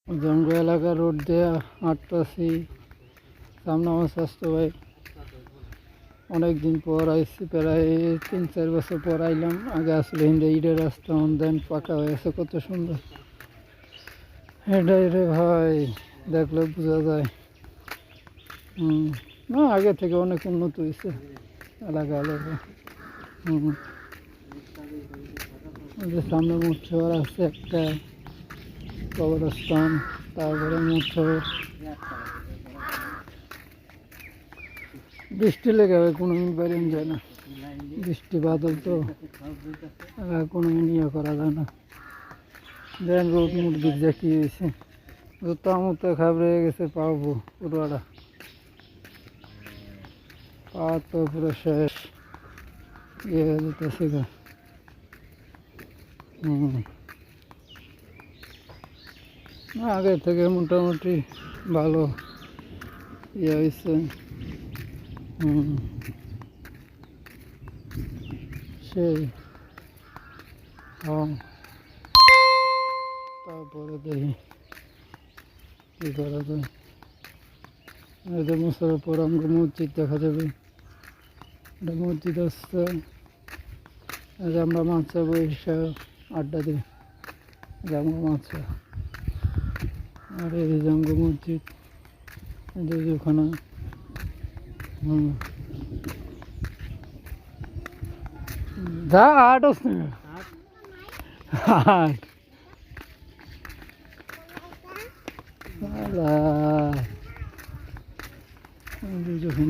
জঙ্গল এলাকা রোড দিয়ে হাঁটতেছি। সামনে আমার স্বাস্থ্য ভাই অনেক দিন পর আইসি, প্রায় 3-4 বছর পর আইলাম। আগে আসলে হিন্দে ইটের রাস্তা দেন পাকা হয়েছে, কত সুন্দর। এটাই রে ভাই, দেখলে বোঝা যায়। না, আগে থেকে অনেক উন্নত হয়েছে এলাকা এলাকা। সামনে মুঠর আছে একটা কবরস্থান, তারপরে মুঠর। বৃষ্টি লেগে কোনো বেরিয়ে যায় না, বৃষ্টি বাদল তো কোনো ইয়ে করা যায় না। দেন রোদ মুরগির যা কি হয়েছে, জুতা মুতা খাবড়ে গেছে, পাবো পুরোটা পা তো পুরো শেষ ইয়ে হয়ে যেতেছে গা। আগে থেকে মোটামুটি ভালো ইয়ে হয়েছে। সেই তারপরে দেখি কী করা যায়। এটা মুসার পর আমাকে মসজিদ দেখা যাবে, এটা মসজিদ আসছে। আমরা মাছা বৈশা আড্ডা দিই, জামা মাছা। আর এই জাঙ্গু মসজিদ ওখানে। যা আট আসছে আট যখন